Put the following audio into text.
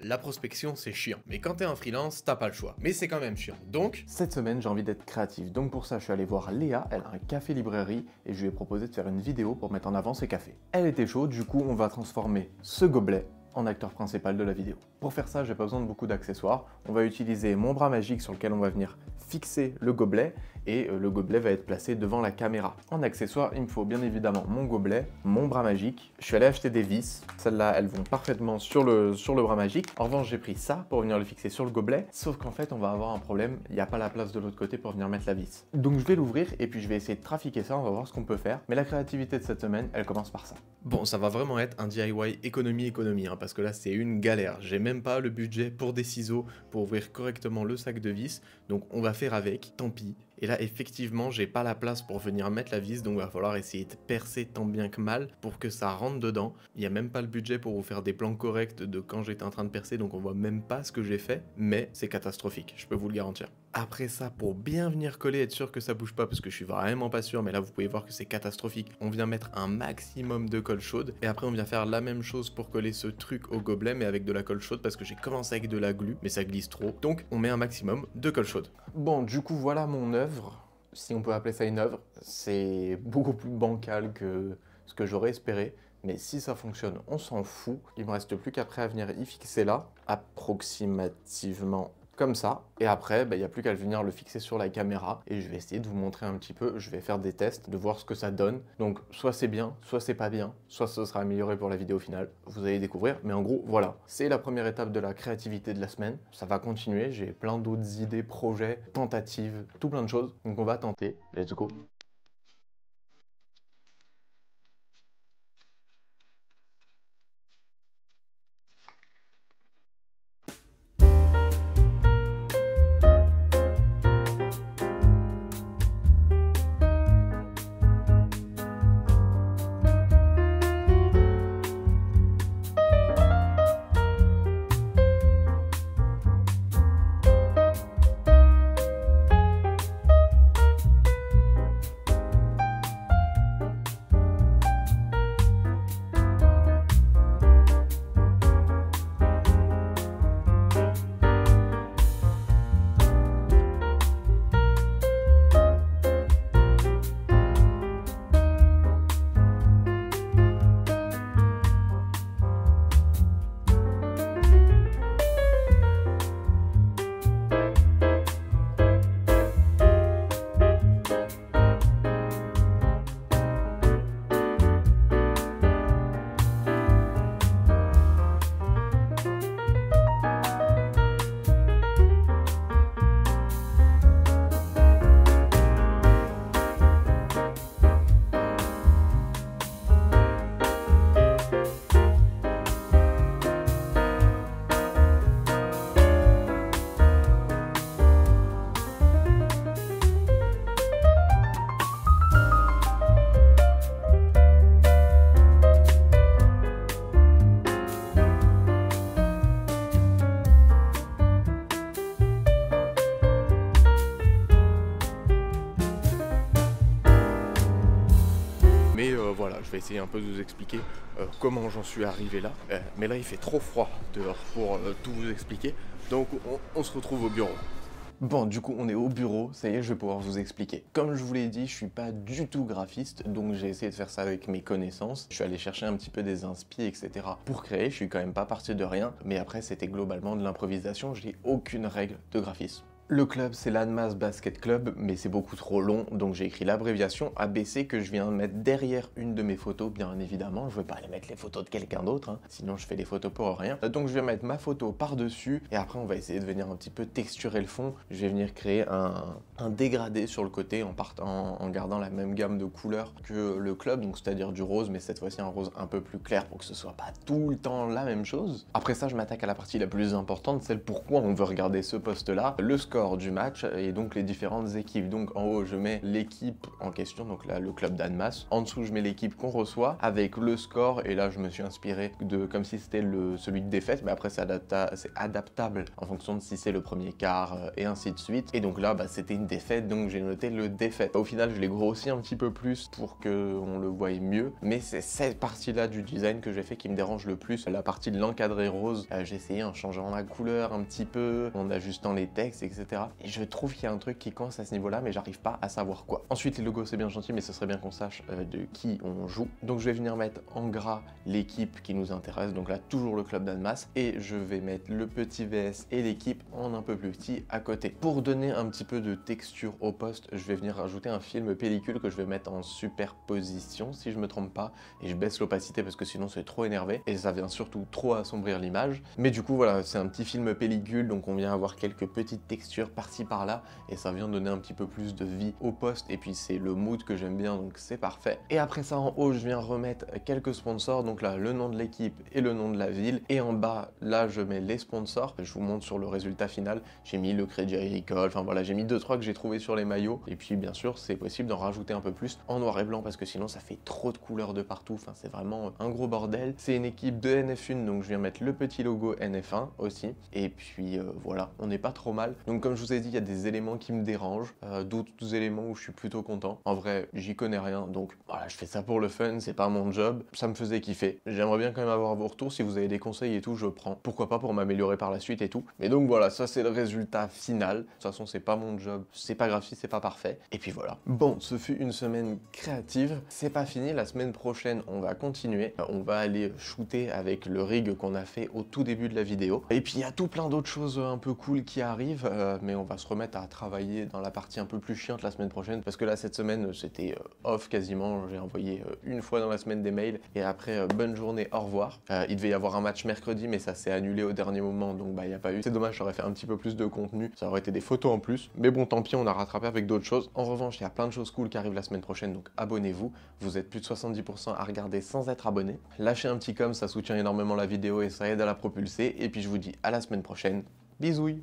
La prospection, c'est chiant, mais quand t'es un freelance, t'as pas le choix. Mais c'est quand même chiant, donc... Cette semaine, j'ai envie d'être créatif, donc pour ça, je suis allé voir Léa, elle a un café-librairie, et je lui ai proposé de faire une vidéo pour mettre en avant ses cafés. Elle était chaude, du coup, on va transformer ce gobelet en acteur principal de la vidéo. Pour faire ça, j'ai pas besoin de beaucoup d'accessoires. On va utiliser mon bras magique sur lequel on va venir fixer le gobelet, et le gobelet va être placé devant la caméra. En accessoire, il me faut bien évidemment mon gobelet, mon bras magique. Je suis allé acheter des vis. Celles-là, elles vont parfaitement sur le bras magique. En revanche, j'ai pris ça pour venir le fixer sur le gobelet. Sauf qu'en fait, on va avoir un problème. Il n'y a pas la place de l'autre côté pour venir mettre la vis. Donc je vais l'ouvrir et puis je vais essayer de trafiquer ça. On va voir ce qu'on peut faire. Mais la créativité de cette semaine, elle commence par ça. Bon, ça va vraiment être un DIY économie, hein, parce que là, c'est une galère. J'ai même pas le budget pour des ciseaux pour ouvrir correctement le sac de vis. Donc on va faire avec, tant pis. Et là, effectivement, j'ai pas la place pour venir mettre la vis, donc il va falloir essayer de percer tant bien que mal pour que ça rentre dedans. Il n'y a même pas le budget pour vous faire des plans corrects de quand j'étais en train de percer, donc on voit même pas ce que j'ai fait, mais c'est catastrophique, je peux vous le garantir. Après ça, pour bien venir coller, être sûr que ça bouge pas, parce que je suis vraiment pas sûr, mais là vous pouvez voir que c'est catastrophique, on vient mettre un maximum de colle chaude, et après on vient faire la même chose pour coller ce truc au gobelet, mais avec de la colle chaude, parce que j'ai commencé avec de la glu, mais ça glisse trop, donc on met un maximum de colle chaude. Bon, du coup, voilà mon œuvre. Si on peut appeler ça une œuvre, c'est beaucoup plus bancal que ce que j'aurais espéré. Mais si ça fonctionne, on s'en fout. Il me reste plus qu'après à venir y fixer là, approximativement comme ça. Et après, il n'y a plus qu'à venir le fixer sur la caméra. Et je vais essayer de vous montrer un petit peu. Je vais faire des tests, de voir ce que ça donne. Donc, soit c'est bien, soit c'est pas bien, soit ce sera amélioré pour la vidéo finale. Vous allez découvrir. Mais en gros, voilà. C'est la première étape de la créativité de la semaine. Ça va continuer. J'ai plein d'autres idées, projets, tentatives, tout plein de choses. Donc, on va tenter. Let's go. Voilà, je vais essayer un peu de vous expliquer comment j'en suis arrivé là. Mais là, il fait trop froid dehors pour tout vous expliquer. Donc, on se retrouve au bureau. Bon, du coup, on est au bureau, ça y est, je vais pouvoir vous expliquer. Comme je vous l'ai dit, je suis pas du tout graphiste, donc j'ai essayé de faire ça avec mes connaissances. Je suis allé chercher un petit peu des inspi, etc. pour créer, je suis quand même pas parti de rien, mais après, c'était globalement de l'improvisation, je n'ai aucune règle de graphisme. Le club, c'est l'Annemasse Basket Club, mais c'est beaucoup trop long, donc j'ai écrit l'abréviation ABC que je viens de mettre derrière une de mes photos, bien évidemment. Je ne veux pas aller mettre les photos de quelqu'un d'autre, hein, sinon je fais des photos pour rien. Donc je vais mettre ma photo par-dessus, et après on va essayer de venir un petit peu texturer le fond. Je vais venir créer un dégradé sur le côté en gardant la même gamme de couleurs que le club, donc c'est-à-dire du rose, mais cette fois-ci un rose un peu plus clair pour que ce soit pas tout le temps la même chose. Après ça, je m'attaque à la partie la plus importante, celle pourquoi on veut regarder ce post-là, le score score du match et donc les différentes équipes. Donc en haut je mets l'équipe en question, donc là le club d'Annemasse. En dessous je mets l'équipe qu'on reçoit avec le score, et là je me suis inspiré de comme si c'était celui de défaite, mais après c'est adaptable en fonction de si c'est le premier quart et ainsi de suite. Et donc là c'était une défaite, donc j'ai noté le défaite. Au final je l'ai grossi un petit peu plus pour qu'on le voie mieux, mais c'est cette partie là du design que j'ai fait qui me dérange le plus, la partie de l'encadré rose. J'ai essayé en changeant la couleur un petit peu, en ajustant les textes, etc. Et je trouve qu'il y a un truc qui coince à ce niveau là, mais j'arrive pas à savoir quoi. Ensuite les logos c'est bien gentil, mais ce serait bien qu'on sache de qui on joue. Donc je vais venir mettre en gras l'équipe qui nous intéresse, donc là toujours le club d'Annemasse, et je vais mettre le petit VS et l'équipe en un peu plus petit à côté. Pour donner un petit peu de texture au poste, je vais venir rajouter un film pellicule que je vais mettre en superposition si je me trompe pas, et je baisse l'opacité parce que sinon c'est trop énervé et ça vient surtout trop assombrir l'image. Mais du coup voilà, c'est un petit film pellicule, donc on vient avoir quelques petites textures par-ci par-là et ça vient donner un petit peu plus de vie au poste, et puis c'est le mood que j'aime bien, donc c'est parfait. Et après ça en haut je viens remettre quelques sponsors, donc là le nom de l'équipe et le nom de la ville, et en bas là je mets les sponsors. Je vous montre sur le résultat final, j'ai mis le Crédit Agricole, enfin voilà, j'ai mis 2-3 que j'ai trouvé sur les maillots, et puis bien sûr c'est possible d'en rajouter un peu plus en noir et blanc parce que sinon ça fait trop de couleurs de partout, enfin c'est vraiment un gros bordel. C'est une équipe de NF1, donc je viens mettre le petit logo NF1 aussi, et puis voilà, on n'est pas trop mal. Donc comme je vous ai dit, il y a des éléments qui me dérangent, d'autres éléments où je suis plutôt content. En vrai j'y connais rien, donc voilà, je fais ça pour le fun, c'est pas mon job, ça me faisait kiffer. J'aimerais bien quand même avoir vos retours, si vous avez des conseils et tout, je prends. Pourquoi pas pour m'améliorer par la suite et tout. Mais donc voilà, ça c'est le résultat final. De toute façon c'est pas mon job, c'est pas graphiste, c'est pas parfait. Et puis voilà. Bon, ce fut une semaine créative, c'est pas fini, la semaine prochaine on va continuer. On va aller shooter avec le rig qu'on a fait au tout début de la vidéo. Et puis il y a tout plein d'autres choses un peu cool qui arrivent, mais on va se remettre à travailler dans la partie un peu plus chiante la semaine prochaine, parce que là cette semaine c'était off quasiment. J'ai envoyé une fois dans la semaine des mails, et après bonne journée, au revoir. Il devait y avoir un match mercredi, mais ça s'est annulé au dernier moment, donc il n'y a pas eu. C'est dommage, j'aurais fait un petit peu plus de contenu, ça aurait été des photos en plus, mais bon tant pis, on a rattrapé avec d'autres choses. En revanche, il y a plein de choses cool qui arrivent la semaine prochaine, donc abonnez-vous. Vous êtes plus de 70% à regarder sans être abonné. Lâchez un petit comme, ça soutient énormément la vidéo et ça aide à la propulser. Et puis je vous dis à la semaine prochaine. Bisous.